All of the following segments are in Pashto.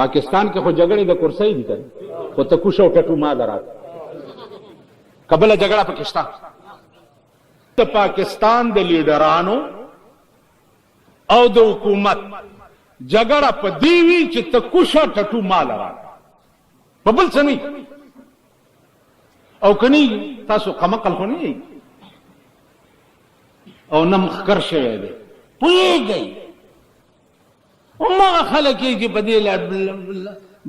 پاکستان کې خو جګړې د کرسۍ دي کنه، خو ته کوش او ټټو ما درات قبله جګړه پاکستان د پاکستان د لیډرانو او د حکومت جګړه په دی وی چې ته کوش او ټټو ما درات په بل څه نه. او کني تاسو قمقل خو نه یې او نم خکر شوی دی پوهېږئ. هماغه خلک یې چې په دې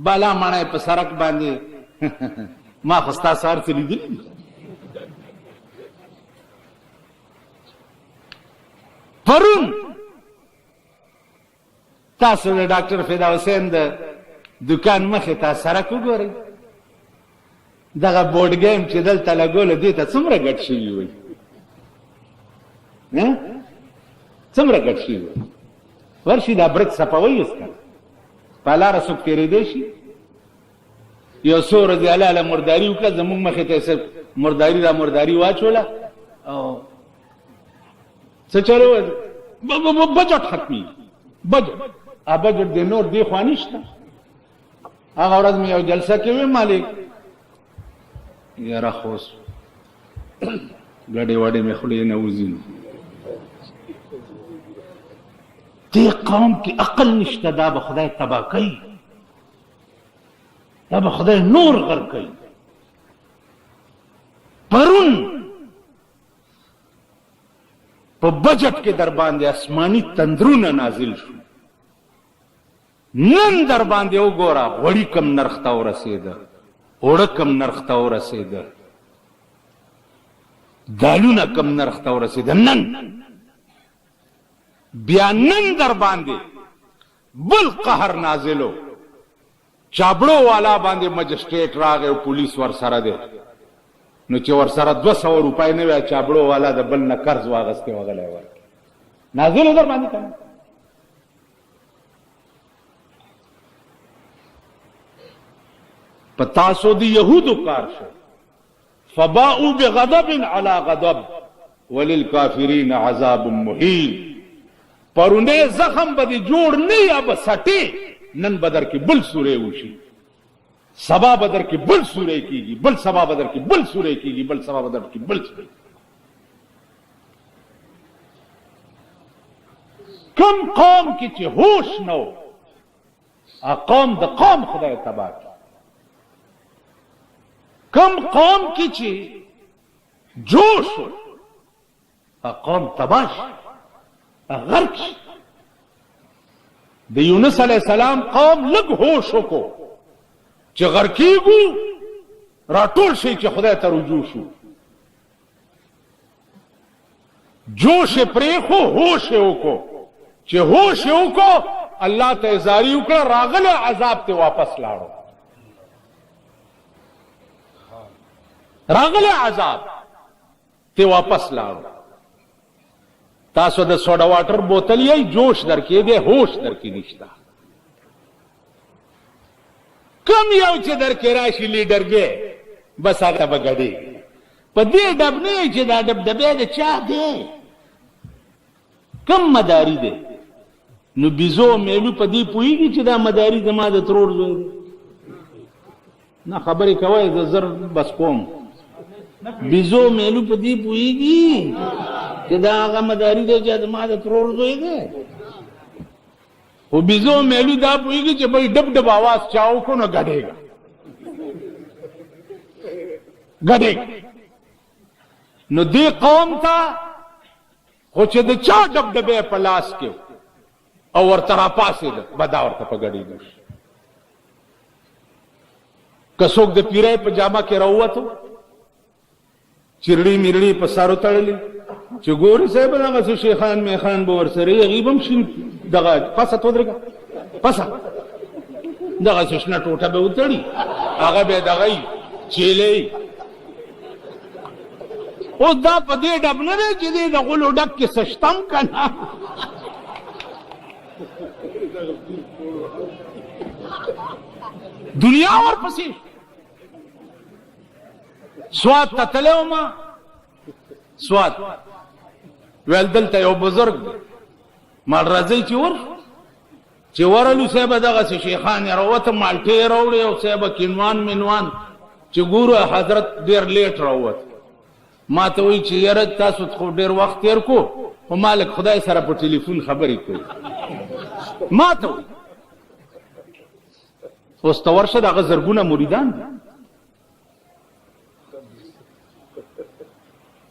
بالا ماڼی په سړک باندې ما خو ستا سهار څه لیدلي دي. پرون تاسو د ډاکټر فدا حسین د دکان مخې ته سړک وګورئ، دغه بورډ ګیم چې دلته لګوله دې ته څومره ګټ شوي وي، څومره ګټ شوي وي. ورشي دا برک سپوي اوس کنه په لاره څوک تېرېدی شي، یو څو ورځې هلاله مرداري وکړه، زموږ مخې ته مرداري را مرداري واچوله او څه چلو بجټ ختمي بجټ بجټ د نور دی خوا نشته. هغه ورځ مې یو جلسه کې وی مالک یاره خوس ګډې وډې مې خولې نه وځي نو دې قوم کې عقل نشته، دا به خدای تباه کوي، دا به خدای نور غر کوي. پرون په بجټ کې در باندې آسماني تندرونه نازل شو، نن در باندې وګوره غوړي کم نرخ ته ورسېده، اوړه کم نرخ ته ورسېده، دالونه کم نرخ ته ورسېده. نن بیا نن در باندې بل قهر نازلو، چابړو والا باندې مجسټریټ راغی او پولیس ور سره دی، نو چې ور سره 200 روپۍ نه وای چابړو والا د بل نه قرض واغسته وغلی ورکړي، نازل در باندې کنه. په تاسو د يهودو کار شو، فباءوا بغضب على غضب وللكافرين عذاب مهين. پرونه زخم به جوړ نه یا به سټي، نن بدر کې بل سورې وشي، سبا بدر کې بل سورې کیږي، بل سبا بدر کې بل سورې کیږي، بل سبا بدر کې بل سورې. کم قوم کې چې هوش نو قوم د قوم خدای تباه کړي، کم قوم کې چې جوش قوم تباه شي غرق شي. د یونس علیہ السلام قوم لږ هوش وکړو چې غرقېږو، راټول شي چې خدای ته رجوع شو. جوش پرېښو، هوش یې وکړو، چې هوش یې وکړو الله ته زاری وکړه، راغله عذاب ته واپس لاړو، راغله عذاب ته واپس لاړو. تاسو د سوډا واټر بوتل یې جوش درکې دی، هوش درکې نشته. کم یو چې درکې راشي لیډرګې بس هغه به ګډېږي. په دې ډب نه چې دا ډبډبې د چا دی، کم مداري دی. نو بیزو میلو په دې پوهېږي چې دا مداري زما د ترور زوی دی؟ نه خبرې کوئ زه زر بس کوم. بیزو میلو په دې پوهېږي چې دا هغه مداري دی چې زما د ترور زوی دی؟ خو بیزو میلو دا پوهېږي چې بھائی ډب ډب آواز چا وکړو نو ګډېږه ګډېږه. نو دې قوم ته خو چې د چا ډبډبې په لاس کې او ورته راپاڅېده بدا ورته په ګډېږي. که څوک د پیرۍ په جامه کې راووتو، چرړي میرړي په سارو تړلي، چې ګوري صاحب دغسې شیخان میخان به ورسره یې، هغوی به هم شین دغه پسه تودرېږه پسه دغسې شنه ټوټه به وتړي، هغه به یې دغه چیلې. اوس دا په دې ډب نه دی چې دی د غلو ډب کې سشتم که نه. دنیا ورپسې سوات ته تللی وم، سوات ویل دلته یو بزرګ دی، مال راځئ چې ورشو چې ورلو صاحب دغسې شیخان یې راوته مالټې یې راوړې او صاحب کینوان منوان چې ګورو حضرت ډېر لیټ راووت ما ته وایي چې یاره تاسو خو ډېر وخت تېر کو خو مالک خدای سره په ټلیفون خبرې کوي ما ته وایي اوس ته ورشه د هغه زرګونه مریدان دي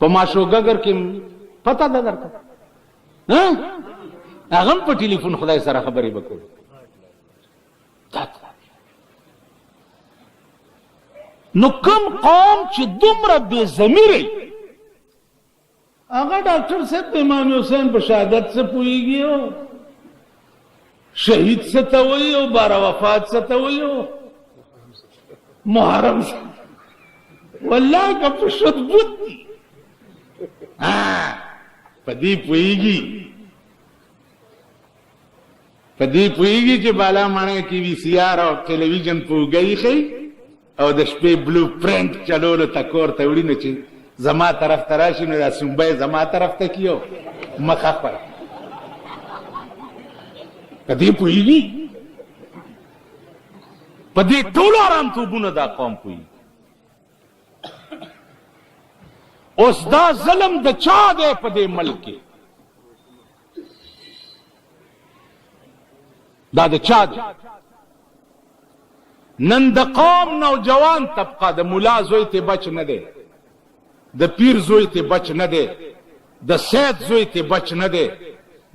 په ماشوګګر کې پته ده درته هغه هم په ټلیفون خدای سره خبرې به کوي نو کوم قوم چې دومره بې ضمیره هغه ډاکټر صاحب د امام حسین په شهادت څه پوهېږي او شهید څه ته وایي او باره وفات څه ته وایي او محرم والله که په شد بود دي په دې پوهېږي چې بالا ماڼۍ کې وي سی آر او ټلویزیون په اوږه ایښی او د شپې بلو پرنټ چلولو ته کور ته وړي نو چې زما طرف ته راشي نو دا سومبی زما طرف ته کي او مخه خپله په دې پوهېږي په دې ټولو ارامتوبونه دا قوم پوهېږي اوس دا ظلم د چا دی په دې ملک کې دا د چا دی نن د قوم نوجوان طبقه د ملا زوی ته بچ نه دی د پیر زوی ته بچ نه دی د سید زوی ته بچ نه دی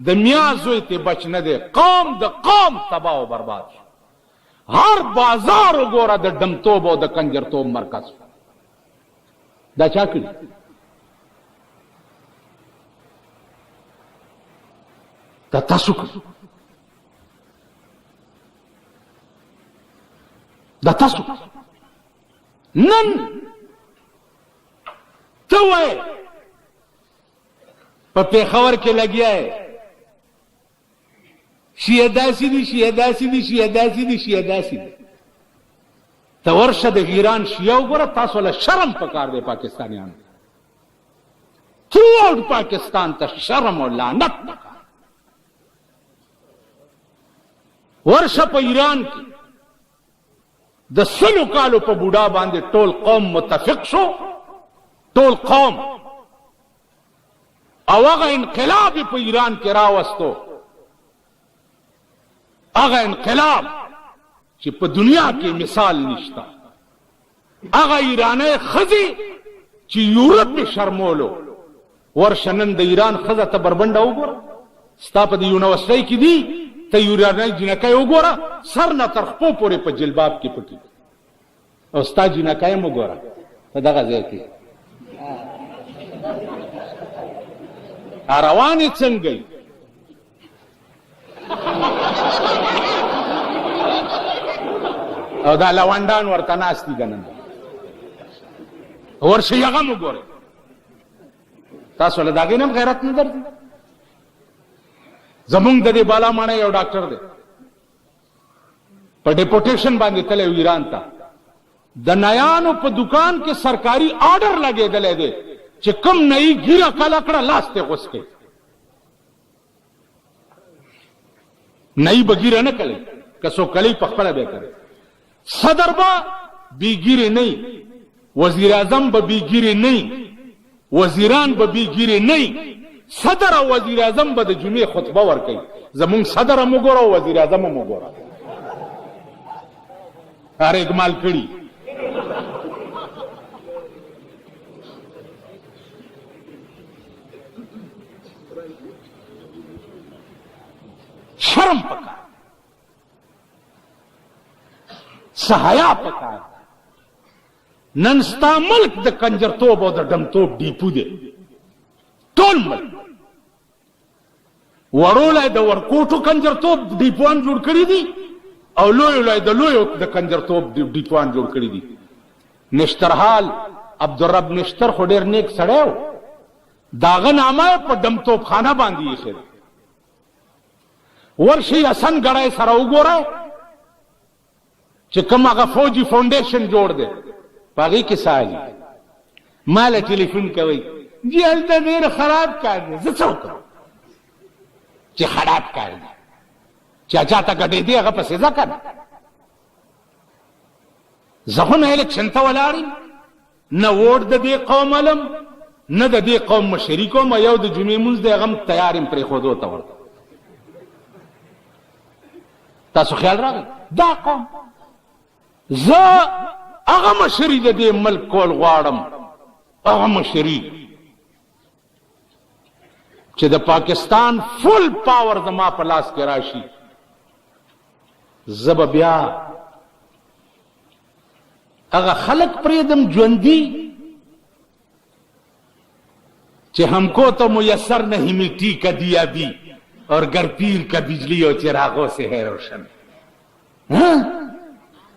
د میا زوی ته بچ نه دی قوم د قوم تباہ او برباد هر بازار وګوره د ډمتوب او د کنجرتوب مرکز دا چا کړي دا تاسو دا تاسو نن ته وایې په پېښور کې لګیا یې شیعه داسې دي شیعه داسې دي شیعه داسې دي شیعه داسې دي ته ورشه د ایران شیعه وګوره تاسو له شرم پکار دی پاکستانیانو ټول پاکستان ته شرم او لعنت پکار ورشه په ایران کې د سلو کالو په بوډا باندې ټول قوم متفق شو ټول قوم او هغه انقلاب په ایران کې راوستو هغه انقلاب چې په دنیا کې مثال نشته هغه ایرانی ښځې چې یورپ کې شرمولو ورشه نن د ایران ښځه ته بربنډه وګوره ستا په د یونیورسټۍ کې دي ته ایرانی جنکۍ وګوره سر نه تر خپو پورې په جلباب کې پټي او ستا جنکۍ هم وګوره په دغه ځای کې روانې څنګه او دا لونډان ورته ناست دي دننه ورشئ هغه هم وګورئ تاسو له د هغې نه هم غیرت نه درځي زمونږ د دې بالا ماڼۍ یو ډاکټر دی په ډیپوټیشن باندې تللی و ایران ته د نیانو په دکان کې سرکاري آرډر لګېدلی دی چې کوم نئی ګیره کله کړه لاس ته غوڅ کړي نئی به ګیره نه کړي که څوک کړي په خپله به کوي صدر به بې ګیرې نه وزیر اعظم به بې ګیرې نه وزیران به بې ګیرې نه صدر او وزیر اعظم به د جمعې خطبه ورکوي زمونږ صدر هم وګوره او وزیر اعظم هم وګوره هر اکمال کړي شرم پکار سحیا پکار نن ستا ملک د کنجرتوب او د ډمتوب ډیپو دی ټول ملک وړولی د ورکوټو کنجرتوب ډیپوان جوړ کړي دي او لوی د لویو د کنجرتوب ډیپوان جوړ کړي دي نشترحال عبدالرب نشتر خو ډېر نیک سړی و د هغه نامه یې په ډمتوب خانه باندې ایښې ده ورشئ حسن ګړی سره وګوره چې کوم هغه فوجي فاونډیشن جوړ دی په هغې کې سالي ما له ټلیفون کوئ جی هلته ډېر خراب کار دی زه څه وکړم چې خراب کار دی چا چاته ګټې دی هغه پسې ځه کنه. زه هم الیکشن ته ولاړم، نه ووټ د دې قوم علم نه د دې قوم مشري کوم، یو د جمعې مونځ دی هغه هم تیار یم پرېښودو ته ورته. تاسو خیال راغی؟ دا قوم زه هغه مشري د دې ملک کول غواړم، هغه مشري چې د پاکستان فل پاور زما په لاس کې راشي. زه به بیا هغه خلق پرېږدم ژوندي چې हमको तो मुयस्सर नहीं मिट्टी का दिया भी और गर पीर का बिजली और चिरागों से है रोशन.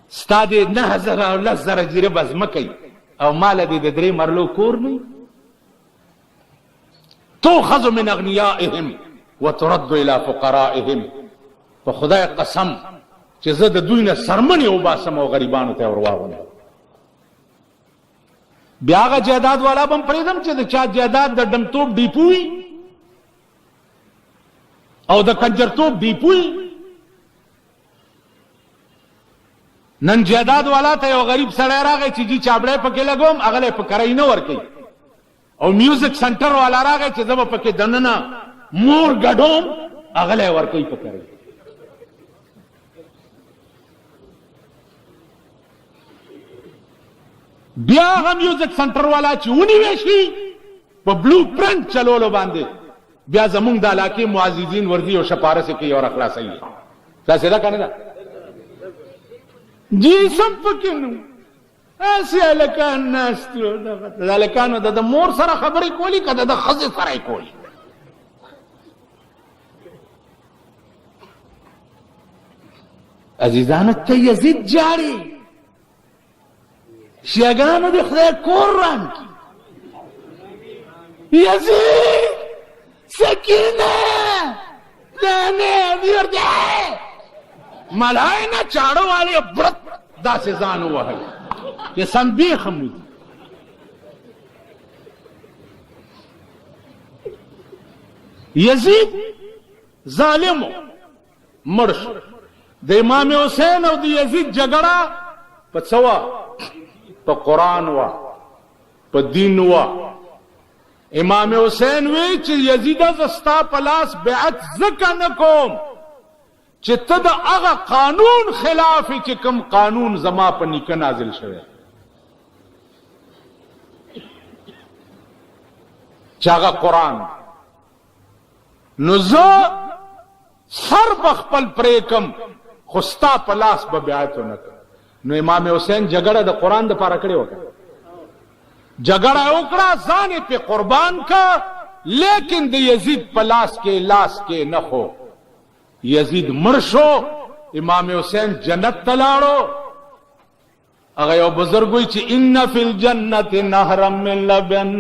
ستا دې 9000 او 10000 جریب ځمکې او مال دې د 3 مرلو کور نه تؤخذ من اغنیائهم وترد الى فقرائهم. په خدای قسم چې زه د دوی نه سرمنې وباسم او غریبانو ته ورواغلم. بیا هغه جایداد والا به هم پرېږدم چې د چا جایداد د ډمتوب ډیپو وي او د کنجرتوب ډیپو وي. نن جایداد والا ته یو غریب سړی راغی چې جی چابړی پکې لګوم، هغه له په کرایي نه ورکوي. او میوزیک سنټر والا راغی چې زه به پکې دننه مور ګډوم، هغه له ورکوي په کرایي. بیا هغه میوزیک سنټر والا چې ونیوی شي په بلو پرنټ چلولو باندې بیا زمونږ د علاقې معززین ورځي او شپارسې کوي او اخلاصوي. داسې ده که نه ده؟ جی سم پکې نو هسې هلکان ناست وو. د هلکانو د مور سره خبرې کولې که د ښځې سره یې کولې. عزیزانو ته یزید جاړي شیعګانو د خدای کور ران کی. یزید سکینه دانه ویرده ملای نه چاړو والی برت داسې ځان ووهل چې سنبیخ هم ودي. یزید ظالمو مړ شو. د امام حسین او د یزید جګړه په څه وه؟ په قرآن وا، په دین وا. امام حسین وی چې یزیده زه ستا په لاس بیعت ځکه نه کوم چې ته د هغه قانون خلاف چې کوم قانون زما په نیکه نازل شوی، چې هغه قرآن. نو زه سر به خپل پرې کم خو ستا په لاس به بیعت ونه کړم. نو امام حسین جګړه د قرآن دپاره کړې وکړه، جګړه وکړه، ځان یې پې قربان کا، لیکن د یزید په لاس کې نه خو. یزید مړ شو، امام حسین جنت ته لاړو. هغه یو بزرګ وایي چې ان فی الجنة نهرا من لبن،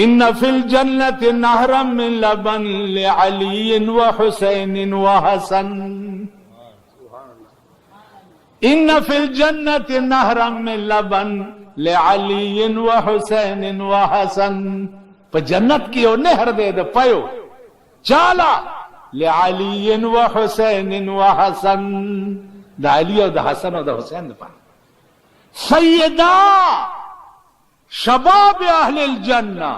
ان فی الجنة نهرا من لبن لعلی وحسین وحسن. ان فی الجنة نهرا من لبن لعلی وحسین وحسن. په جنت کې یو نهر دی د پیو، چالا لعلی وحسین وحسن، د علی او د حسن او د حسین لپاره. سیدا شباب اهل الجنه،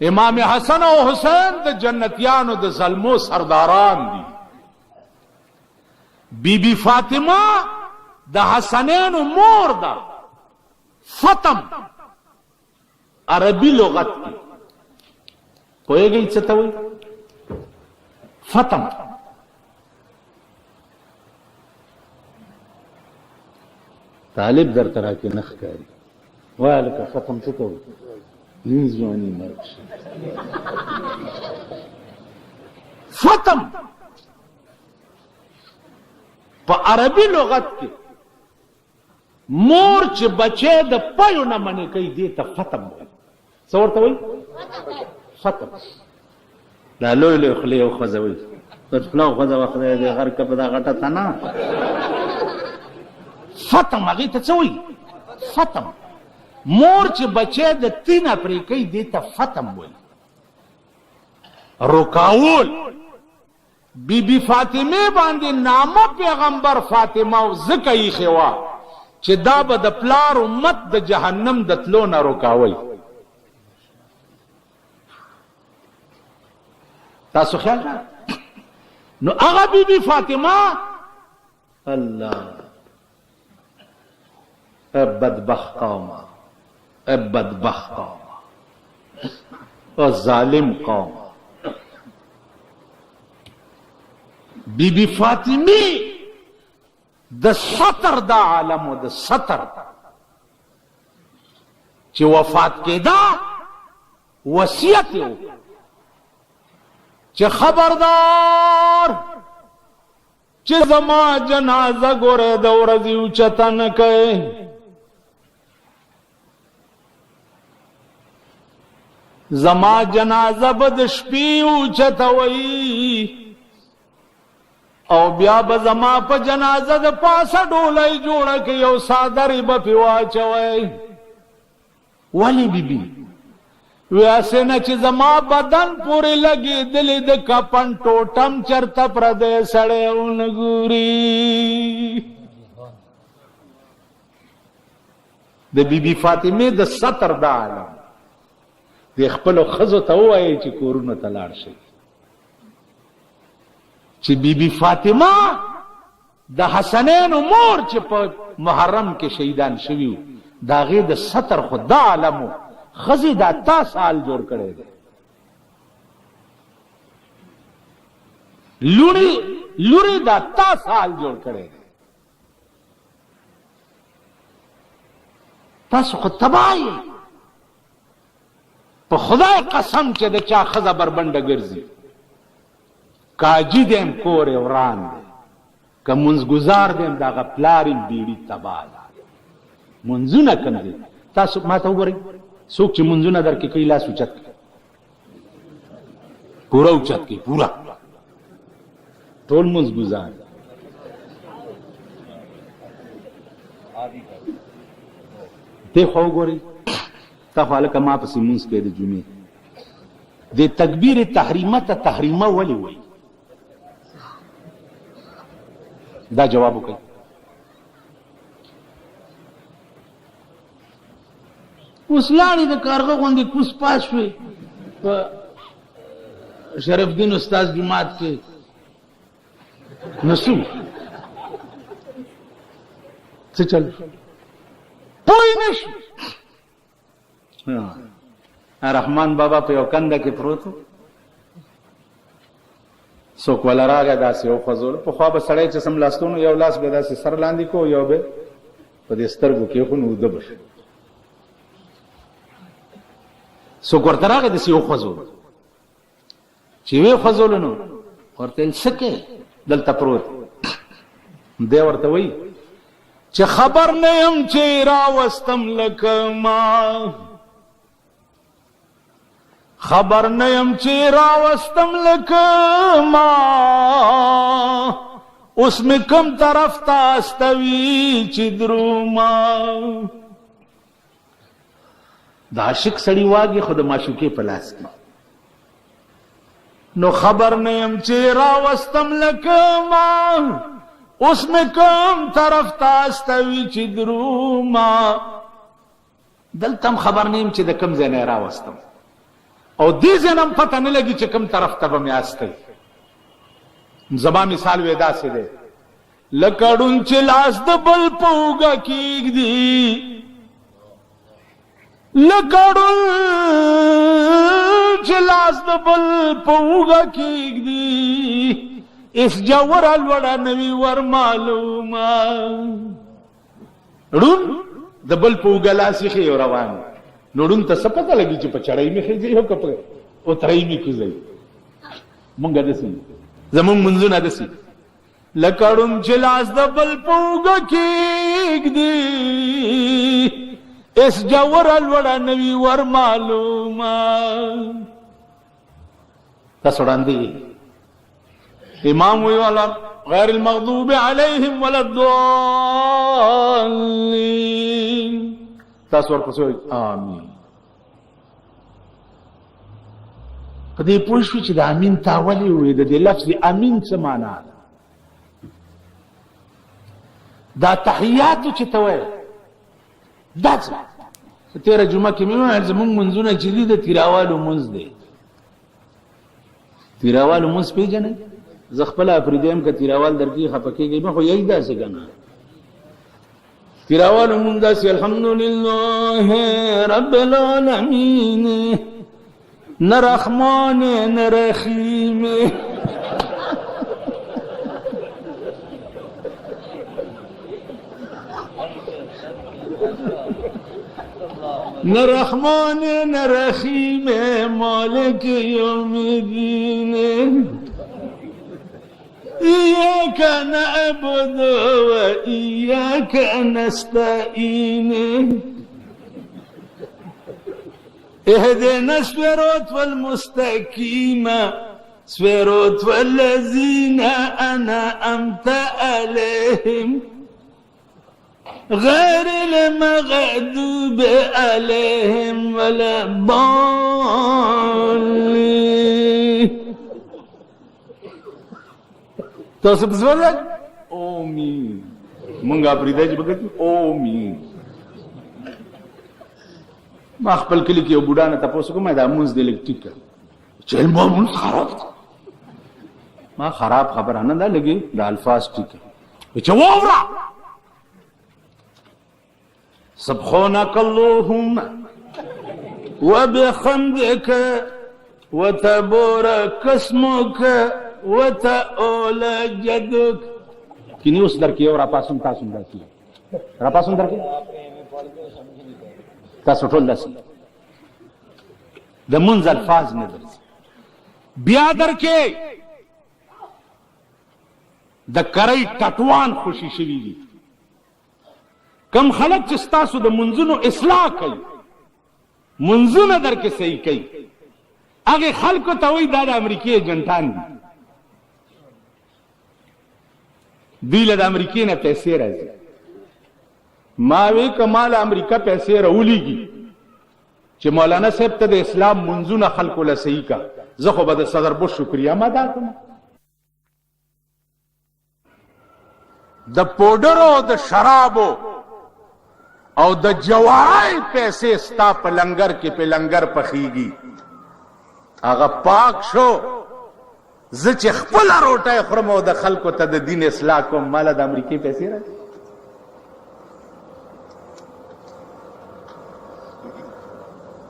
امام حسن او حسین د جنتیانو د زلمو سرداران دي. بی بی فاطمه د حسنینو مور ده. فتم عربی لغت کی پوهیږئ څه ته وایي؟ فتم طالب درته راکې نه ښکاري. وایه لکه ختم څه ته وایي؟ دین ځواني مرګ شي. فتم په عربي لغت کې مور چې بچی د پیو نه منې کوي دې ته فتم وایي. څه ورته وایي؟ فتم. دا لوی لوی خولې او ښځه وایي خوله او ښځه خدای دې غر که په دا غټه تنه. فتم هغې ته څه وایي؟ فتم. مور چې بچی د تینه پرې کوي دې ته فتم وایي. رکاول بی بی فاطمه باندې نامه پیغمبر فاطمه او زکه یې خوا چې دا به د پلار امت د جهنم د تلو نه روکاوي. تاسو خیال نو هغه بی بی فاطمه الله بدبخت قوم بدبخت قوم او ظالم قوم. بی بی فاطمه د سطر دا عالم و د سطر چې وفات کېدا وصیت یو چې خبردار چې زما جنازه ګوره د ورځې اوچته نه کوي. زما جنازه به د شپې اوچته وي او بیا به زما په جنازه د پاسه ډولۍ جوړه کړي او څادرې به پې واچوئ. ولې بیبي وی اسې نه چې زما بدن پورې لګېدلې د کفن ټوټم چرته پردی سړی ونه ګوري. د بیبي فاطمې د سطر دا عالم د خپلو ښځو ته ووایئ چې کورونو ته لاړ شئ چې بیبي فاطمه د حسنینو مور چې په محرم کې شهیدان شوي وو د هغې د سطر خو دا عالم و ښځې دا تا سال جوړ کړی دی. لورې دا تا سال جوړ کړی دی. تاسو خو تباه یې. په خدای قسم چې د چا ښځه بربنډه ګرځي کاجی دیم کور وران دی که منځګزار دیم د هغه پلار یې بیړي تباه ده. منځونه کم دي. تاسو ما ته وګورئ څوک چې منځونه در کې کوي لاس اوچت کړي پوره اوچت کړي پوره ټول منځګزار. دې خوا وګورئ تا خو هلکه ما پسې مونځ کوي د جمعې د تکبیر تحریمه ته تحریمه ولې وایي دا جواب وکړئ. اوس لاړې د کارغه غوندې کوس پاس شوې په شرف الدین استاد جومات کې نو څه چل پوه نه شو. رحمان بابا په یو کنده کې پروت و څوک ولا راغی داسې وخوځولو. پخوا به سړی چې سملاستونو یو لاس به داسې سر لاندې کو یو به په دې سترګو کېښو نو اوده به شو. څوک ورته راغی داسې وخوځولو چې ویې خوځولو نو ورته ویل څه کې دلته پروت دی ورته وایي چې خبر نه یم چې راوستم لکه ما خبر نه یم چې راوستم لکه ما اوس مې کوم طرف ته استوي چې دروما. د عاشق سړي واګي خو د معشوقې په لاس کې نو خبر نه یم چې راوستم لکه ما اوس مې کوم طرف ته استوي چې دروما. دلته هم خبر نه یم چې د کوم ځای نه راوستم او دې ځای نه هم پته نه لګي چې کوم طرف ته به مې استوي. زما مثال وې داسې دی لکه ړوند چې لاس د بل په اوږه کېږدي لکه ړوند چې لاس د بل په اوږه کېږدي اس جوره لوړه نوي ور معلومه. ړوند د بل په اوږه لاس یې ښي روان نو ړوند ته څه پته لګي چې په چړۍ مې خېږي او که په اترۍ مې کوزوي. مونږ داسې زمونږ منځونه داسې لکه ړوند چې لاس د بل په اوږه کېږدي اس جوره لوړه نوي ور معلومه. تاسو وړاندې امام وی والا غیر المغضوب علیهم ولا الضالین. تاسو ورپسې آمین. په دې پوه شو چې د امین تا ولې وې د دې لفظ امین څه معنا ده دا تحیاتو چې ته وایې دا څه په تېره جمعه کې مې وویل زمونږ منځونه چې دي د تیراوالو منځ دی تیراوالو منځ پېژنئ زه خپله افریدی یم که تیراوال درکې خفه کېږئ مه خو یی داسې که نه تیراوالو منځ داسې الحمدلله رب العالمین نه رحمان نه رحیم نه رحمان نه رحیم مالک یوم الدین ایاک نعبد و ایاک نستعین اهدنا الصراط المستقيم صراط الذين أنعمت عليهم غير المغضوب عليهم ولا الضالين تاسو په ځواب امين مونږه پرې دی بګت امين ما خپل کلی کې یو بوډا نه تاسو کومه دا مونږ د الکتریک چې مونږ خراب ما خراب خبره نه ده لګي د الفاظ ټیک چې وورا سبحانك اللهم وبحمدك وتبارك اسمك وتعالى جدك کینی اوس درکې او را پاسون تاسو درکې را پاسون درکې تاسو ټول داسې د منځ الفاظ نه درځي بیا درکې د کرۍ ټټوان خوشي شوي دي کم خلک چې ستاسو د منځونو اصلاح کوي منځونه درکې صحیح کوي هغې خلکو ته وایي دا د امریکې ایجنټان دي دوی له د امریکې نه پیسې راځي ما وی کمال امریکا پیسې راولیږي چې مولانا صاحب ته د اسلام منځونه خلکو له صحیح کا زه خو به د صدر بوش شکریه ما ادا کوم د پوډرو د شرابو او د جوارای پیسې ستا په لنګر کې په لنګر پخیږي هغه پاک شو زه چې خپله روټۍ خورم او د خلکو ته د دین اصلاح کوم ماله د امریکې پیسې راځي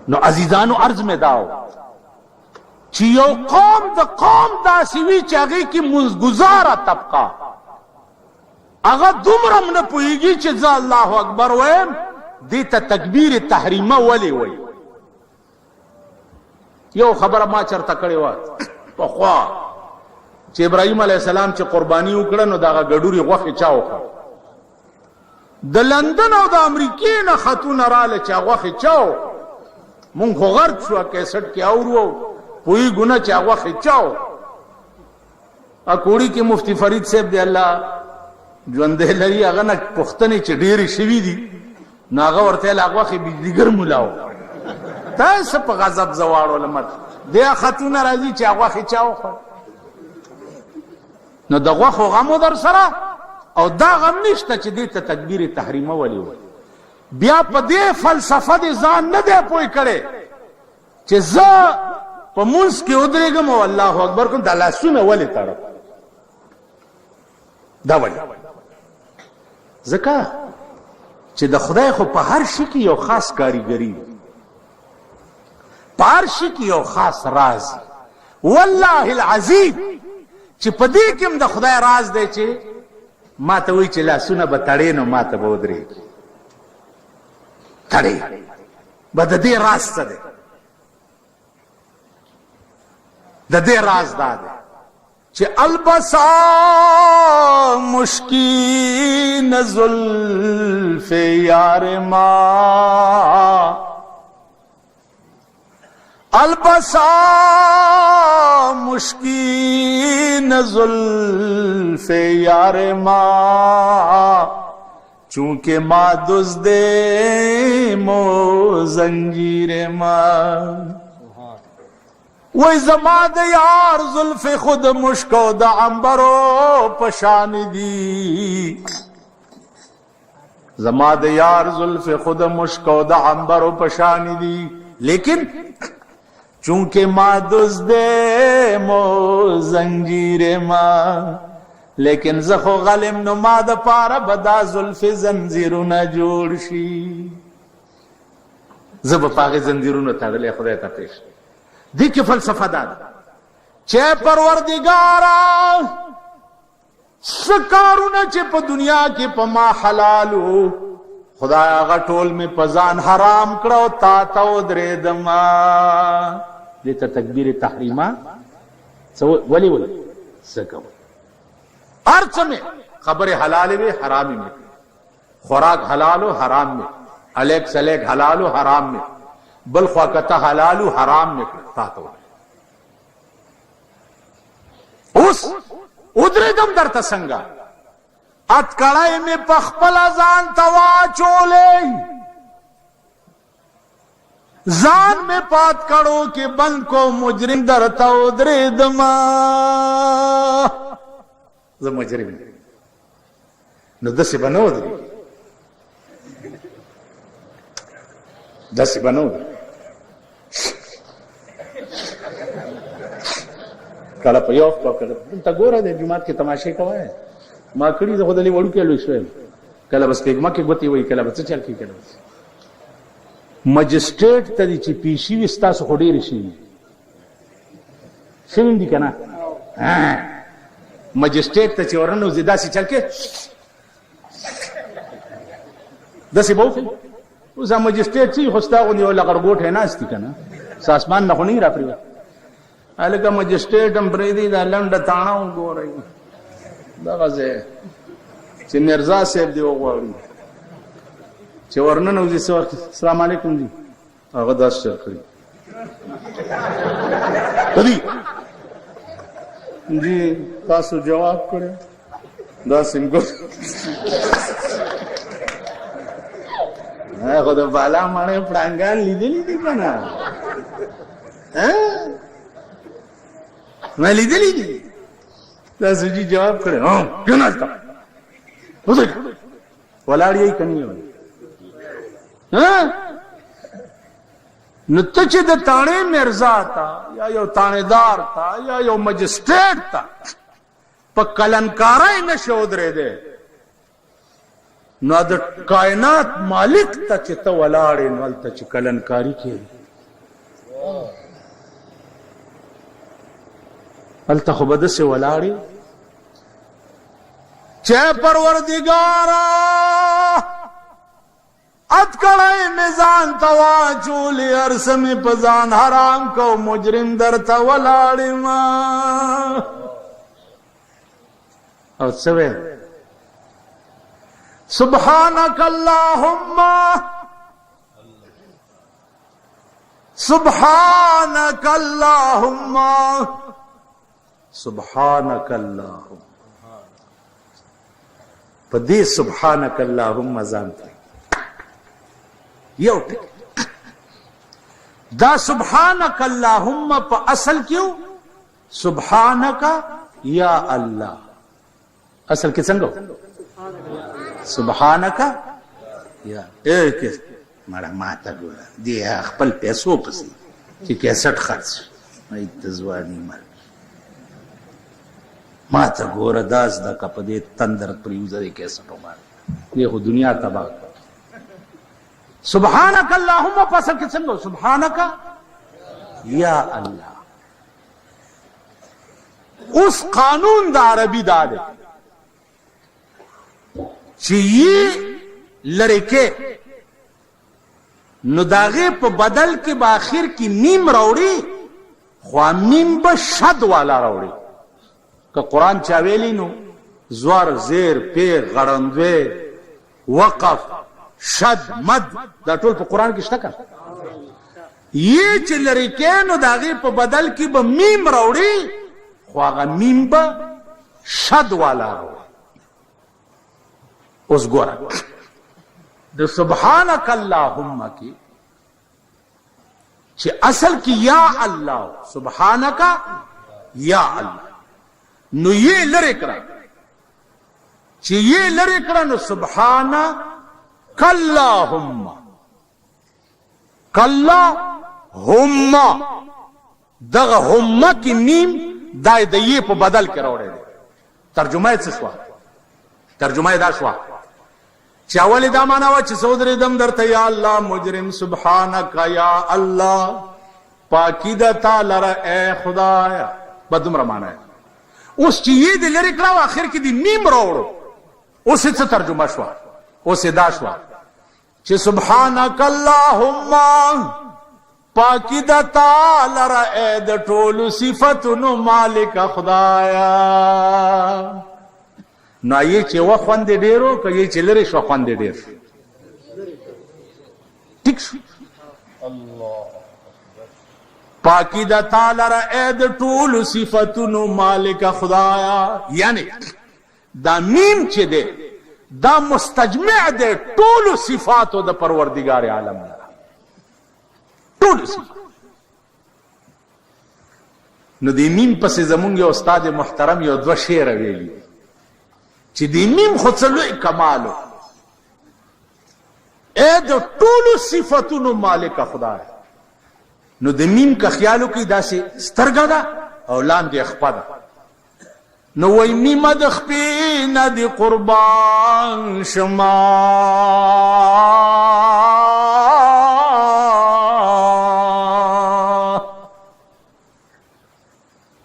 نو عزیزانو عرض میں داو چې یو قوم د قوم داسې وي چې هغې کې منځګزاره طبقه هغه دومره م نه پوهېږي چې زه الله اکبر ویم دې ته تکبیر تحریمه ولې وایي یو خبره ما چرته کړې وه پخوا چې ابراهیم علیه السلام چې قرباني وکړه نو د هغه ګډورې غوښې چا وخوړه د لندن او د امریکې نه خطونه راله چې هغه غوښې چا وخوړه مونږ خو غرق شو کیسټ کې اورو پوهېږو نه چې هغه غوښې چا وخوړه اکوړي کې مفتی فرید صاحب دی الله ژوندی لري هغه نه پوښتنې چې ډېرې شوي دي نو هغه ورته ویل هغه غوښې بجلیګر ملا و ته څه په غضب زه واړولم دې خطونه راځي چې هغه غوښې چا وخوړه نو د غوښو غم در سره او دا غم نشته چې دې ته تکبیر تحریمه ولې وایي بیا په دې فلسفه دې ځان نه دی پوه کړی چې زه په مونځ کې ودرېږم او الله اکبر کوم دا لاسونه ولې تړم دا ولې ځکه چې د خدای خو په هر شي کې یو خاص کاریګري په هر شي کې یو خاص راز والله العظیم چې په دې کې هم د خدای راز دی چې ما ته وایي چې لاسونه به تړې نو ما ته به ودرېږي تړې به د دې راز څه دی د دې راز دا دی چې البسا مشکین زلف یار ما البسا مشکین زلف یار ما چونکہ ما دزدے مو زنجیر ما وی زما د یار زلف خود مشکو د عنبرو پشان دی، زما د یار زلف خود مشکو د عنبرو پشان دی، لیکن چونکہ ما دزدے مو زنجیر ما، لیکن زخو غلم نو ما د پارا بدا زلف زنجیرونه جوړ شي، زب پاغه زنجیرونه تړلې خدای ته پیش دی کې فلسفه ده چې پروردګارا سکارونه چې په دنیا کې په ما حلالو خدای هغه ټول می پزان حرام کړو تا ته درېدما، دې ته تکبیر تحریما ولی سکو ارچ میں خبر حلال میں حرام میں، خوراک حلال و حرام میں، الیک سلیک حلال و حرام میں، بل خواکتا حلال و حرام میں تاتو اس ادھر دم در تسنگا ات کڑائی میں پخپل ازان توا چولے زان میں پات کڑو کے بند کو مجرم در تو ادھر دما زه مجرم نو دسی بنو دی، دسی بنو دی کله په یو وخت کله ته ګوره د جمعات کې تماشې کوي ما کړي زه خدای وړو کې لوي شوم، کله بس کې ما کې غوتی وای، کله بس چل کې کله مجسټریټ ته چې پیشي وستا سو خډیر شي شوم دي کنه مجسټریټ ته چې ورنو زیاده سي چل کې دسی بوفي اوس مجسټریټ چې خوستا غونی ولا غرګوټ ہے نه استي کنه ساسمان نه خونی را پریو الګه مجسټریټ هم بریدي دا لنډه تاڼه وګورئ دغه ځای چې مرزا صاحب دی وغواړي چې ورننه وځي سور السلام علیکم جی هغه داس چل کړی کدی جی تاسو جواب کړو دا څنګه هغه د بالا باندې پړنګان لیدلې دي کنه ما لیدلې دي تاسو جی جواب کړو ها کنه تا وځي ولاړی کني نو ته چې د تاڼې مرزا تا یا یو تاڼېدار تا یا یو مجسټریټ تا په کلنکارۍ نشو درېدې نو د کائنات مالک ته چې ته ولاړې نو هلته چې کلنکاري کوي هلته خو به داسې ولاړې چې پروردګاره ات کڑائی میزان توا چولی ارسمی پزان حرام کو مجرم در تولاڑی ما او سوے سبحانک اللہم سبحانک اللہم سبحانک اللہم پا دی سبحانک اللہم زانتا یو دا سبحانک اللہم پا اصل کیوں سبحانک یا اللہ اصل کی سنگو سبحانک یا ایک مارا ماتا گولا دی اخپل پیسو پسی چی کیسٹ خرچ ایت تزوانی مر ماتا گورا داز دا کپا دی تندر پریوزا دی کیسٹو مار دیکھو دنیا تباہ سبحانک اللہم پاسل کے سنگو سبحانک یا اللہ اس قانون دا عربی دا دے چی یہ لڑکے نو داغے پا بدل کے باخر کی میم روڑی خواہ میم با شد والا روڑی کہ قرآن چاویلی نو زور زیر پیر غرندوے وقف شد مد دا ټول په قرآن کې شته کا یہ چې لري کینو داغه په بدل کې به میم راوړي خو هغه میم به شد والا راوړي اوس ګوره د سبحانك اللهم کې چې اصل کې یا الله سبحانك یا الله، نو یہ لرې کړه، چې یہ لرې کړه نو سبحانك اللهم کلا هم، دغه هم کی میم دای د یہ په بدل کې راوړی دی. ترجمه یې څه شوه؟ ترجمه یې دا شوه چې اول دا معنا و چې سودرې دم درته یا الله مجرم سبحانك یا الله، پاکی د تعالی را اے خدایا، بدومره معنا ہے. اوس چې یہ د لرې کړه اخر کې دی میم راوړو، اوس څه ترجمه شوه؟ اوس دا شوه چې سبحانك اللهم، پاکی د تعالی را اے د ټولو صفاتونو مالک خدایا. نو یہ چې و خوند ډیرو که یہ چې لري شو خوند ډیر ټیک شو. پاکی د تعالی را اے د ټولو صفاتونو مالک خدایا، یعنی دا میم چې دی دا مستجمع دی ټولو صفاتو د پروردگار عالم نه، ټولو صفات. نو دی میم پسې زمونږ یو استاد محترم یو دوه شعر ویلي چې دی میم خو څه لوی کمالو، اے د ټولو صفاتونو مالک خدای. نو د میم که خیالو کې داسې سترګه ده او لاندې خپه ده، نو وای میمه د خپې نه د قربان شما،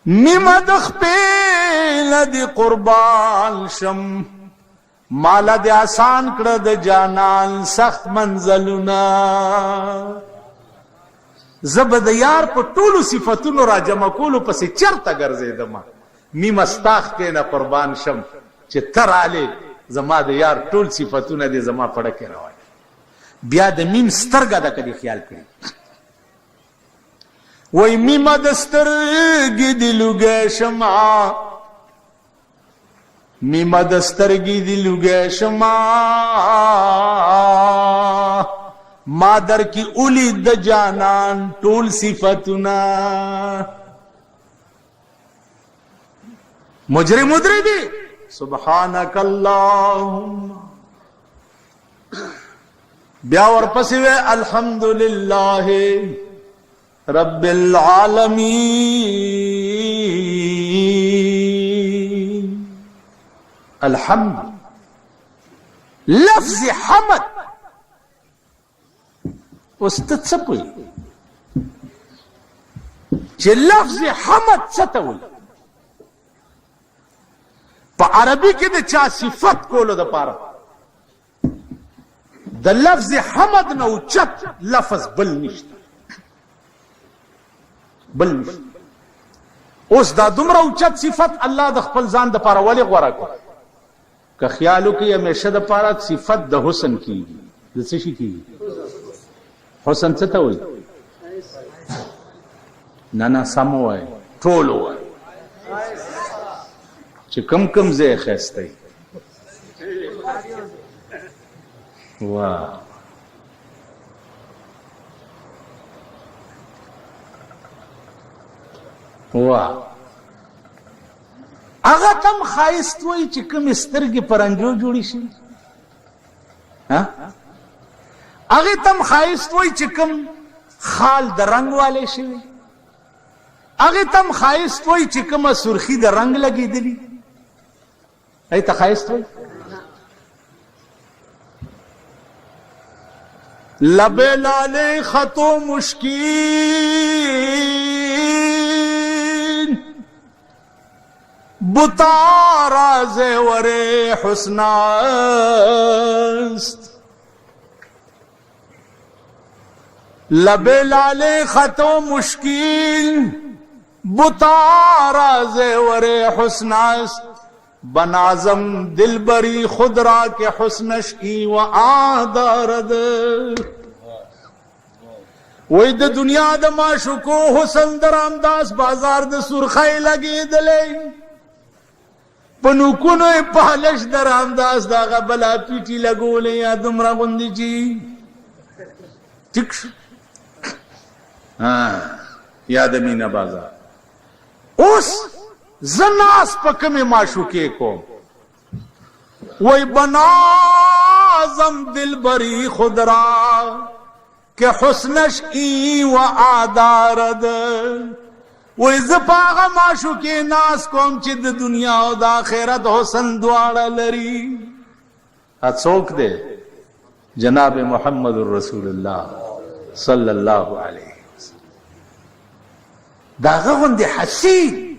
میمه د خپې نه د قربان شم، مالا د آسان کړه د جانان سخت منزلونه. زب د یار په ټولو صفاتونو را جمع کولو پسې چرته ګرځېدم، میم استاخ کې نه قربان شم چې تر علی زما د یار ټول صفاتونه دې زما پړه کې راوړي. بیا د میم سترګه د کدي خیال کړي، وای میمه د سترګې د لوګې شمع، میمه د سترګې د لوګې شمع، ما در کی اولی د جانان ټول صفاتونه. مجرم مدردی سبحانك اللهم، بیا ورپسې الحمدلله رب العالمین. الحمد لفظ حمد اوس ته څه پوهې چې لفظ حمد څه ته وایي؟ په عربي کې د چا صفت کولو دپاره د لفظ حمد نه اوچت لفظ بل نشته، بل نشته. اوس دا دومره اوچت صفت الله د خپل ځان دپاره ولې غوره کړ؟ که خیال وکړي همیشه دپاره صفت د حسن کېږي. د څه شي کېږي؟ حسن څه ته وایي؟ نه نه سم ووایي، ټول ووایي چې کم کم ځای ښایسته وي. واه واه، هغه تم ښایست وایي چې کومې سترګې په رنجو جوړې شي، هغې تم ښایست وایي چې کوم خال د رنګ والی شوي، هغې تم ښایست وایي چې کومه سرخي د رنګ لګېدلي، هغې ته ښایست وایي. لبے لالے خطو مشکین بتا راز ور حسن است، لبے لالے خطو مشکین بتا راز ور حسن است، بنازم دل بری خود را کے حسنش کی و آدارد. وی د دنیا د معشوقو حسن در امداس بازار د سرخی لگی دلی، پنوکونو پالش در امداس دا غبلا پیٹی لگولی یا دمرا غندی چی. ٹھیک شو یاد مینه بازار. اوس زناس پا کمی معشوقی کو وی بنازم دل بری خود را که حسنش ای و آدارد. وی زپاغ معشوقی ناس کوم چې د دنیا او د آخرت حسن دواړه لري. اڅوک دے؟ جناب محمد رسول الله صلی الله علیه وسلم. داغه غوندې حسین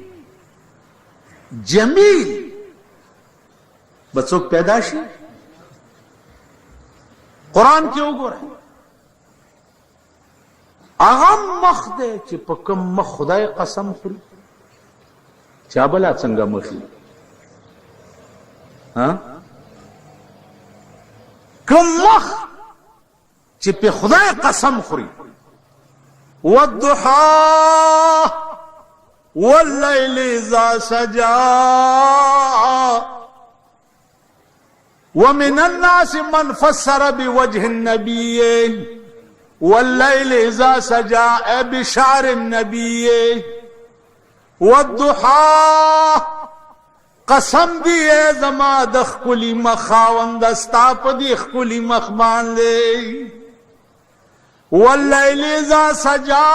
جمیل بڅوک پیدا شي؟ قرآن کې وګوره هغه مخ دی چې په کوم مخ خدای قسم خوري چا بلا څنګه مخي کوم مخ چې په خدای قسم خوري. والضحى والليل اذا سجى ومن الناس من فسر بوجه النبي والليل اذا سجى بشعر النبي. والضحى قسم دی زما د خپلی مخاوند استا په دی خپلی مخ باندې. واللیل اذا سجا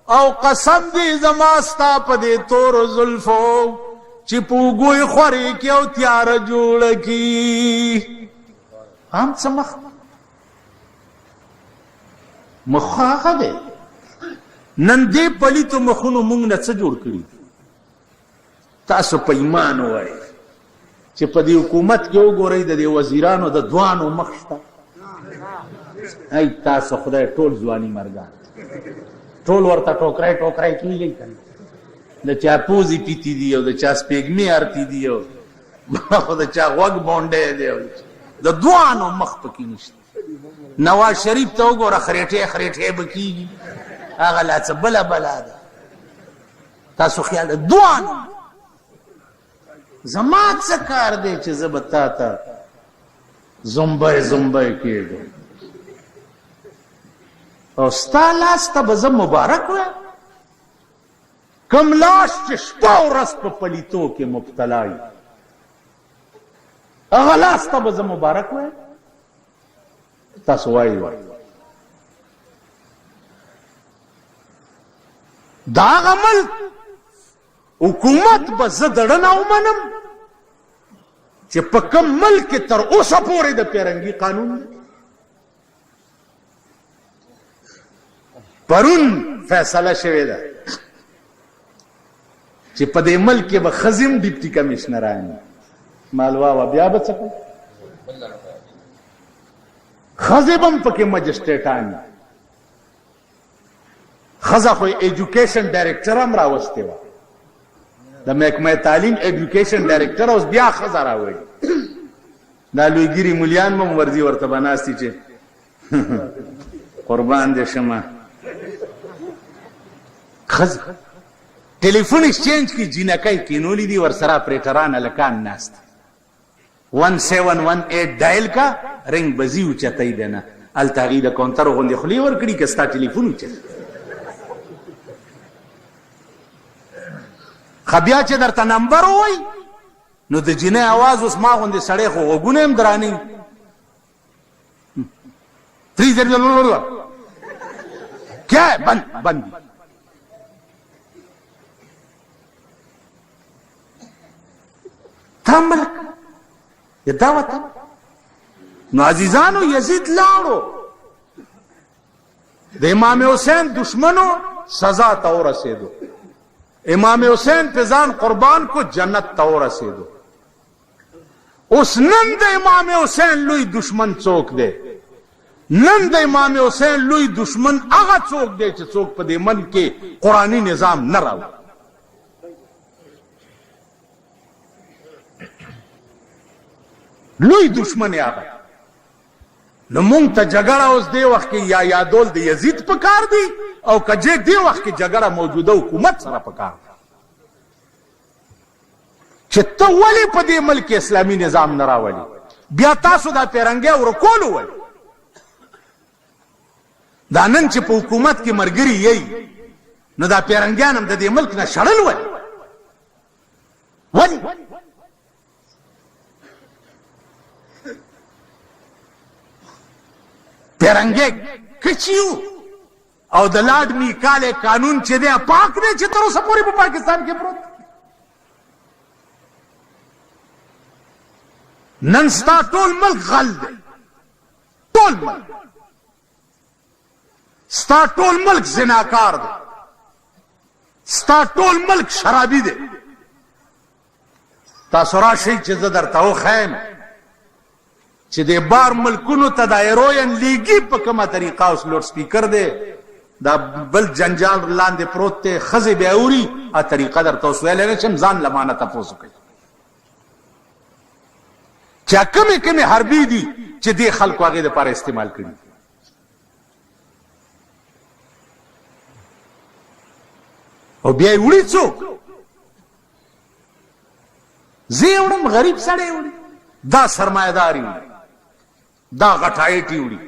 او قسم دی زما استا په دی تور زلفو چې پوګوي خوري کې او تیار جوړ کی. هم څه مخاغه دی نن دې پلیتو مخونو مونږ نه څه جوړ کړي. تاسو په ایمان وای چې په دې حکومت کې وګورئ د دې وزیرانو د دوانو مخ شته. ای تاسو خدای ټول ځواني مرګان ټول ورته ټوکرای ټوکرای کیږي کنه. د چا پوزي پیتی دی او د چا سپېګمې ارتی دی او خو د چا غوږ بونډې دی د دوانو مخ پکې نشته. نواز شریف ته وګوره خریټې خریټې بکیږي هغه لا څه بله بلا ده. تاسو خیال دوانو زما څه کار دی چې زه به تا ته زمبی زمبی کېږم او ستا لاس ته به زه مبارک وایم. کم لاس چې شپه ورځ په پلیتو کې مبتلا وي هغه لاس ته به زه مبارک وایم. تاسو وایي دا هغه ملک حکومت به زه دړنه ومنم چې په کوم ملک کې تر اوسه پورې د پیرنګي قانون دی. پرون فیصله شوې ده چې په دې ملک کې به ښځې ډیپټي کمیشنران مالوا بیا به څه کوي ښځې به هم پکې مجسټریټان. ښځه خو ایجوکیشن ډایرکټر هم راوستې وه د محکمه تعلیم ایجوکیشن ډایرکټر اوس بیا ښځه راوړي. دا لویګیري مولیان به ورځي ورته به ناستي چې قربان دې شمه ښځه ټلیفون ایکسچینج کې جینکۍ کینولي دي ورسره اپریټران هلکان ناست 1718 ډایل کا رنګ بزي اوچتی دی نه هلته هغې د کاونټر غوندې خولې ورکړي که ستا ټلیفون اوچت خو بیا چې درته نمبر ووایي نو د جینۍ اواز اوس ما غوندې سړی خو غوږونه هم درانه 3 کیا ہے بند تا ملک یا دا وطن. نو عزیزانو یزید لاړو د امام حسین دشمنو سزا ته ورسېدو. امام حسین په ځان قربان کو جنت ته ورسېدو. اوس نن د امام حسین لوی دشمن څوک دی؟ نن د امام حسین لوی دشمن هغه څوک دی چې څوک په دې من کې قرآني نظام نه راوړي. لوی دشمن یې هغه. نو مونږ ته جګړه اوس دې وخت کې یا یادول د یزید په کار دی او که دې وخت کې جګړه موجوده حکومت سره په کار ده چې ته ولې په دې ملک اسلامي نظام نه راولي. بیا تاسو دا پیرنګي ورکول وایي دا نن چې په حکومت کې مرګري یي نو دا پیرنګیان هم د دې ملک نه شړل ولې پیرنګي کچیو او د لاډ میکاله قانون چې دی پاک دی چې تر اوسه پورې په پاکستان کې پروت نن ستا ټول ملک غل دی ټول ملک ستا ټول ملک زناکار دی ستا ټول ملک شرابي دی تاسو راشئ چې زه درته وښیم چې د بار ملکونو ته د ایروین لیګي په کومه طریقه اوس لوډ سپیکر دی دا بل جنجال لاندې پروت دی ښځې بیا اوري ا طریقه درته اوس ویلی نه شم ځان له مانه تپوس وکړئ چې کمې حربي دي چې دې خلکو هغې دپاره استعمال کړي او بیا یې وړي څوک زه یې وړم غریب سړی وړي دا سرمایهدار وړي دا غټایټي وړي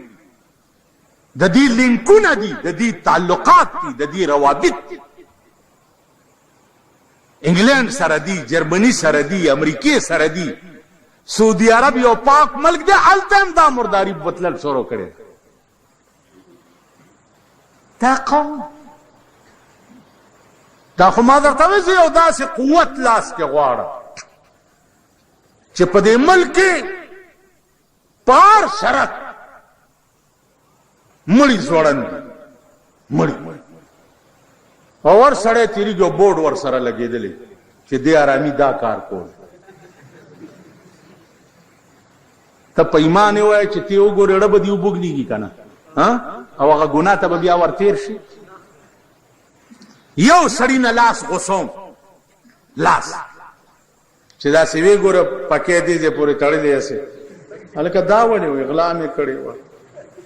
د دې لینکونه دي د دې تعلقات دي د دې روابط دي انګلند سره دي جرمني سره دي امریکې سره دي سعودي عرب یو پاک ملک دی هلته هم دا مرداري بتلل شروع کړي دا قوم دا خو ما درته وایي زه یو داسې قوت لاس کې غواړم چې په دې ملک کې پار شرط مړی ځوړند مړی او ور سړی تیریږي بورډ ور سره لګېدلی چې دې آرامي دا کار کول ته په ایمان یې وایه چې ته وګورې ړه به دې وبوږنېږي که نه او هغه ګناه ته به بیا ور تېر شي یو سړي نه لاس غوڅوم لاس چې داسې ویې ګوره پکې دې ځای پورې تړلی یسې هلکه دا ولې وې غلا مې کړې وه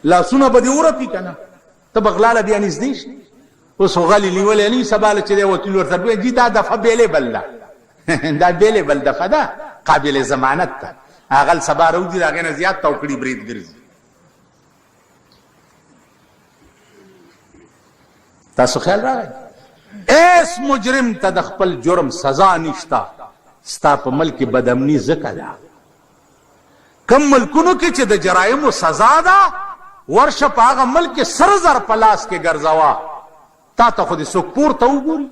لاسونه به دې ورپي که نه ته به غلا له بیا نږدې شي اوس خو غلې نیولی نه وي سبا له چې دی وکیل ورته وایي جي دا دفعه بیلیبل ده دا بیلیبل دفعه ده قابل ضمانت ده هغه سبا راوځي د هغې نه زیات توکړي برید ګرځي تاسو خیال راغی ایس مجرم ته د خپل جرم سزا نشته ستا په ملک بدامني ځکه ده کم ملکونو کې چې د جرایمو سزا ده ورشه په هغه ملک کې سر زر په لاس کې ګرځوه تا ته خو دې څوک پورته وګوري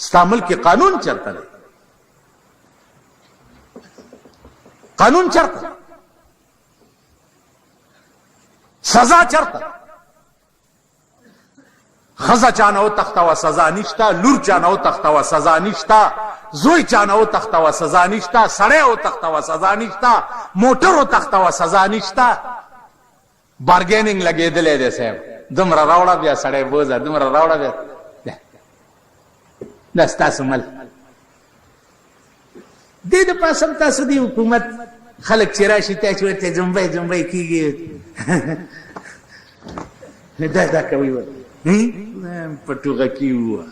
ستا ملک کې قانون چرته دی قانون چرته سزا چرته خزا چانه او تختوا سزا نشتا لور چانه او تختوا سزا نشتا زوی چانه او تختوا سزا نشتا سړی او تختوا سزا نشتا موټر او تختوا سزا نشتا بارګیننګ لګېدلی دی صاحب دومره راوړه بیا سړی بوزه دومره راوړه بیا دا ستاسو ملک دې د پاسه تاسو د حکومت خلک چې راشي ته چې ورته جنبی جنبی کېږي دا کوي په ټوغه کې ووه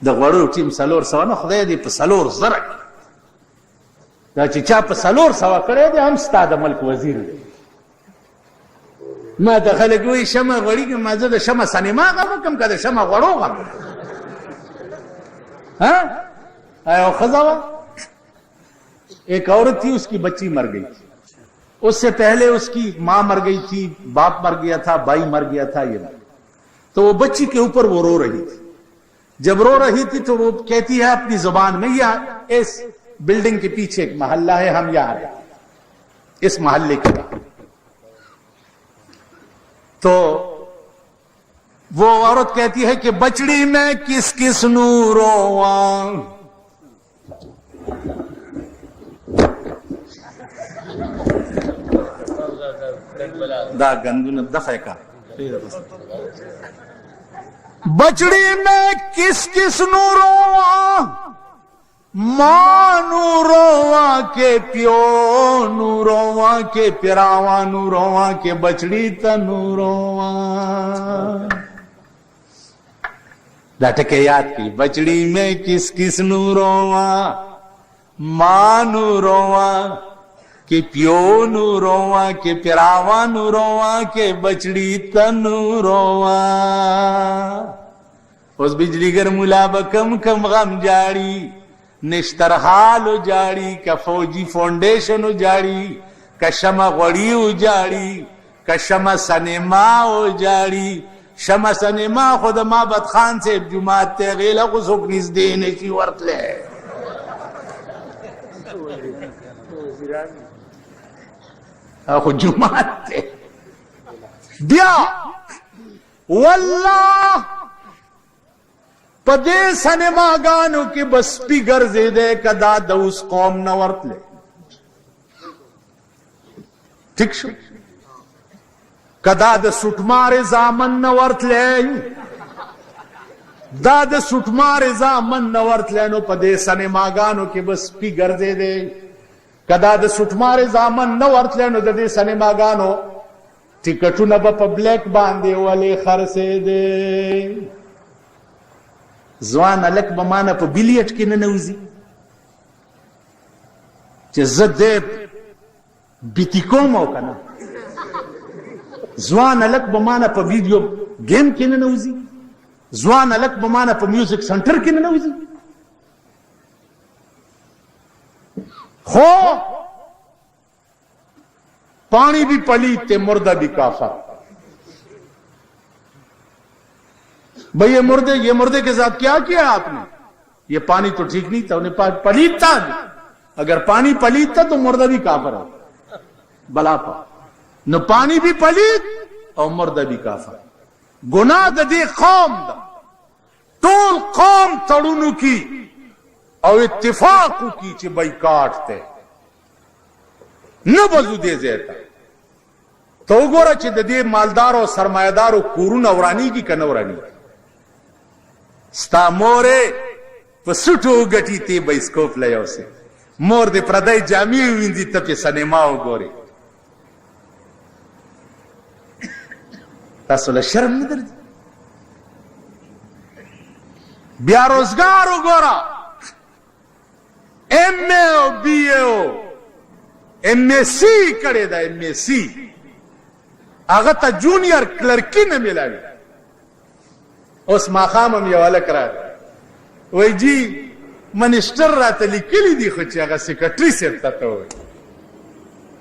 د غوړو ټیم 400 نه خدای دې په 400 دا چې چا په 400 کړی دی هم ستا د ملک وزیر دی ما ته خلک وایي شمع غوړي که ما زه د شمع سنیما غم وکړم که د شمع غوړو غم یو ښځه وه ایک عورت تھی اس کی بچی مر گئی تھی اس سے پہلے اس کی ماں مر گئی تھی باپ مر گیا تھا بھائی مر گیا تھا یہ تو وہ بچی کے اوپر وہ رو رہی تھی جب رو رہی تھی تو وہ کہتی ہے اپنی زبان میں یہ اس بلڈنگ کے پیچھے ایک محلہ ہے ہم یہاں رہتے اس محلے کے بعد تو وہ عورت کہتی ہے کہ بچڑی میں کس کس نو رواں دا گندون دفع کا بچڑی میں کس کس نو رواں ماں نو رواں کے پیو نو رواں کے پیراواں نو رواں کے بچڑی تنو رواں دا ٹکے یاد کی بچڑی میں کس کس نو رواں ماں نو رواں کہ پیو نو رواں کہ پیراواں نو رواں کہ بچڑی تنو رواں اس بجلی گر ملا بکم کم غم جاڑی نشتر حال جاڑی کا فوجی فاؤنڈیشن جاڑی کا شمع غڑی جاڑی کا شمع سنیما جاڑی شمع سنیما خود مابد خان سے جماعت تے غیلہ کو سکنیز دینے کی ورط لے خود جماعت تے بیا واللہ پدے سنیما گانو کی بس پی گرزے دے کدا دوس قوم نورت لے ٹھیک شو کدا د سٹمار زامن نورت لے دا د سٹمار زامن نورت لے نو پدے سنیما گانو کی بس پی گرزے دے کدا د سٹمار زامن نورت لے نو دے سنیما گانو ٹکٹو نبا پا بلیک باندے والے خرسے دے زوان الک بمانا پا بیلیٹ کی ننوزی چه زد دے بیتی کومو کنا زوان الک بمانا پا ویڈیو گیم کی ننوزی زوان الک بمانا پا میوزک سنٹر کی ننوزی خو پانی بھی پلیت تے مردہ بھی کافر بھئی یہ مردے کے ساتھ کیا کیا آپ نے یہ پانی تو ٹھیک نہیں تھا انہیں پلیت تھا اگر پانی پلیت تھا تو مردہ بھی کافر ہے بلا پا نو پانی بھی پلیت اور مردہ بھی کافر گناہ دا دے قوم دا طول قوم تڑونو کی اور اتفاقو کی چی بائیکاٹ تے نبزو دے زیتا تو گورا چی دا دے مالدار و سرمایدار و کورون اورانی کی کنورانی ستا مورے پسوٹو گٹی تی بائسکوپ لیاو سے مور دے پردائی جامعی ویندی تپی سنیماو گوری تاسولا شرم ندر دی بیا روزگارو گورا ایم اے او بی اے او ایم اے سی کڑے دا ایم اے سی آغتا جونیئر کلرکی نہ ملاوی اس ماقام ہم یہ والا کرا دے وی جی منسٹر راتا لکلی دی خوچی آغا سیکٹری سیبتا تا ہوئی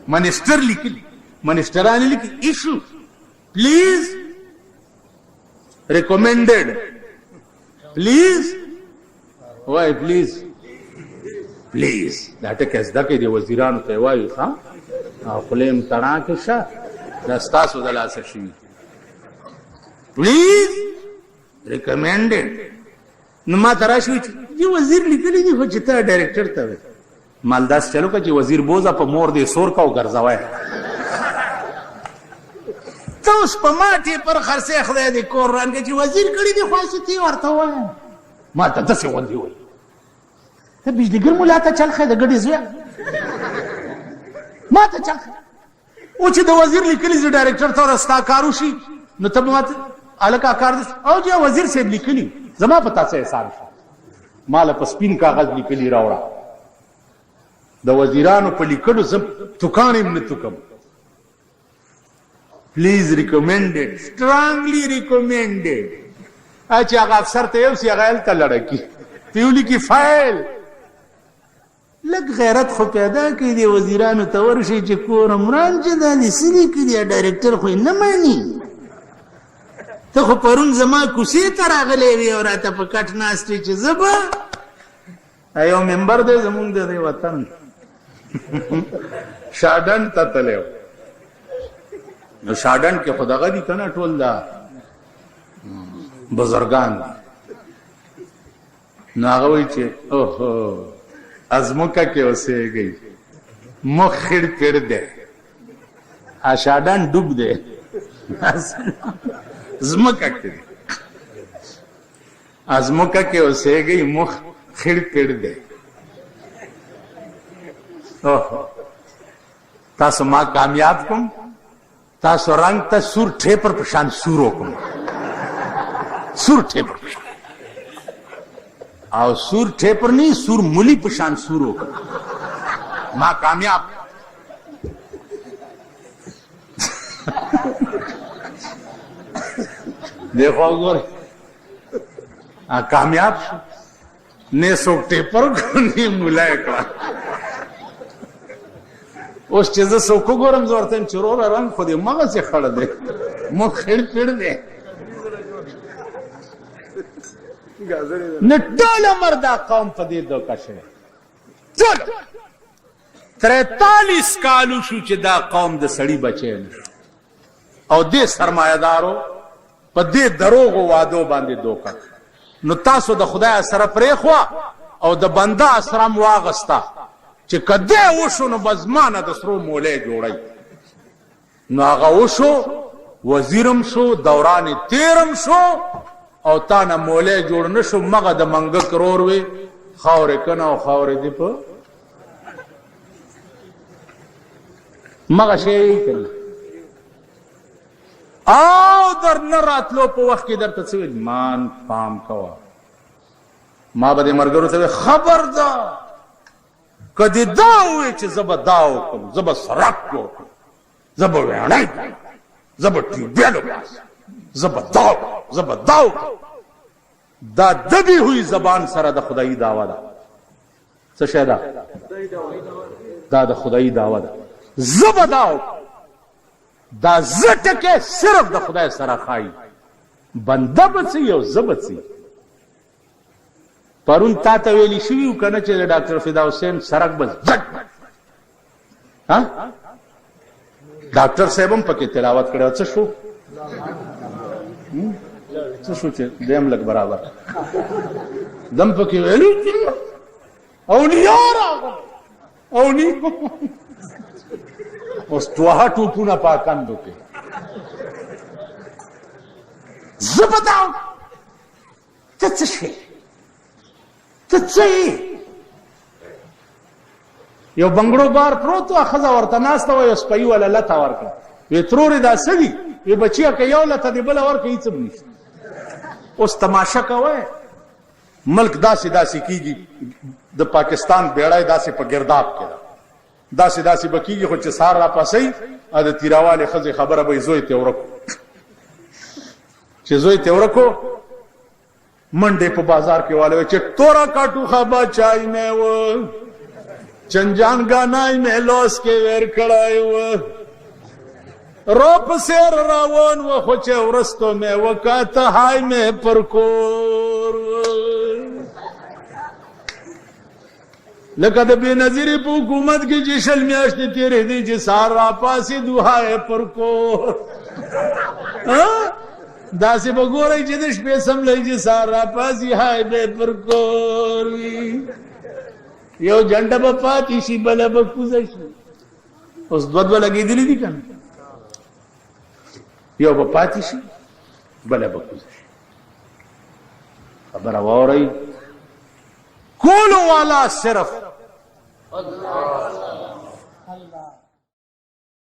منسٹر لکلی منسٹرانی لکی ایشو پلیز ریکومینڈیڈ پلیز وائی پلیز پلیز داتا کیس دا که دی وزیرانو تیوائیو خواہ خلیم تران کشا دستاسو دلاسا شوی پلیز ریکمینڈیڈ نو ما تراشوی جی وزیر لکلی دی خو چتا ڈائریکٹر تا وی مالداس چلو کا جی وزیر بوزا پا مور دے سور کاو گرزوائی تو اس پا ماتی پر خرسے خدای دی کور ران که جی وزیر کلی دی خواسی تی ورطوائی ما تا دسی وندی ہوئی تا بیجلی گر مولا تا چل خیده گڑی زویا ما تا چل خیده او چې د وزیر لیکلی زی ډایرکټر ته رستا کارو شي نو ته ماته الکا کار دس او جی وزیر صاحب لیکلی زما پتا څه احسان شو مال په سپین کاغذ لیکلی راوړه د وزیرانو په لیکلو زم توکان هم نه توکم پلیز ریکمینډډ سټرانګلی ریکمینډډ اچھا هغه افسر ته یو سی غیل ته لړکی پیولی کی فایل لگ غیرت خو پیدا کی دی وزیرانو تورشی چی کور امران چی دانی سلی کی دی ڈائریکٹر خوی نمانی تا خو پرون زمان کسی تراغلے وی اور آتا پا کٹ ناستی چی زبا ایو ممبر دے زمون دے وطن شاڈن تا تلیو نو شاڈن کے خدا غدی کنا ٹول دا بزرگان نو آغوی چی اوہو ازمکا کے اسے گئی مخ خیر پیر دے آشادان ڈوب دے ازمکا کے ازمکا کے اسے گئی مخ خیر پیر دے تاسو ما کامیاب کم تاسو رنگ تا سور ٹھیپر پشان سورو کم سور ٹھیپر پشان اور سور ٹھیپر نہیں سور ملی پشان سورو کم ما کامیاب دیکھو گور کامیاب شو نه څوک ټیپر کړو نه مولا کړه اوس چې زه څوک وګورم زه ورته چې وروره رنګ خو دې مغزې خړ دی مخ خړ پړ دی نه ټول عمر دا قوم په دې دوکه شوی ټول 43 کالو شو چې دا قوم د سړي بچی نشو او دې سرمایه‌دارو په دې دروغو وعدو باندې دوکه نو تاسو د خدای سره پرېخوا او د بنده سره واغستا چې کده وشو نو بزمانه د سرو مولې جوړی نو هغه وشو وزیرم شو دوران تیرم شو او تا نه مولې جوړ نشو مغه د منګ کرور وي خاورې کنه او خاورې دی په مغه شي کړي او در نه راتلو په وخت کې درته څه مان پام کوا ما به مرګرو ته خبر ده کدی دا وې چې زب داو کوم زب سرک کو زب وړای زب ټیبلو زب داو دا دبی ہوئی زبان سره د خدای داوا ده څه شه ده دا د خدای داوا ده زب داو دا زټکه صرف د خدای سره خای بنده بچي او زبچي پرون تا ته ویلی شوی کنه چې ډاکټر فدا حسین سرک بس زټ ها ډاکټر صاحب هم پکې تلاوت کړو څه شو څه شو چې دیم لګ برابر دم پکې ویلو اولیاء راغله اولیاء اوس توها ټوپونه پاکاندو کې زبداو ته څه شي ته څه یو بنگړو بار پروتو اخذ ورته ناسته وي سپي ولا لته ورکړه وی تروري دا سدي وی بچیا کې یو لته دی بل ورکه هیڅ نشته اوس تماشا کوي ملک داسې کیږي د پاکستان بیړای داسې په گرداب کې داسې بکیږي خو چې سار را پاسي ا د تیراواله خزه خبره به زوی ته ورکو چې زوی ته ورکو منډه په بازار کې والے چې تورا کاټو خبا چای مې و چنجان غانای مې لوس کې ور کړای و روپ سیر راون و خو چې ورستو مې وکاته هاي مې پر کور لکه د بے نظیری په حکومت کې چې شل میاشتې تیرې دي چې سار را پاسې دوهای پر کور داسې به ګورئ چې د شپې سملی چې سار را پاسې های به پر کور وي یو جنډه به پاتې شي بله به کوزه شي اوس دوه لګېدلي دي که نه یو به پاتې شي بله به کوزه شي خبره واورئ کولو والا صرف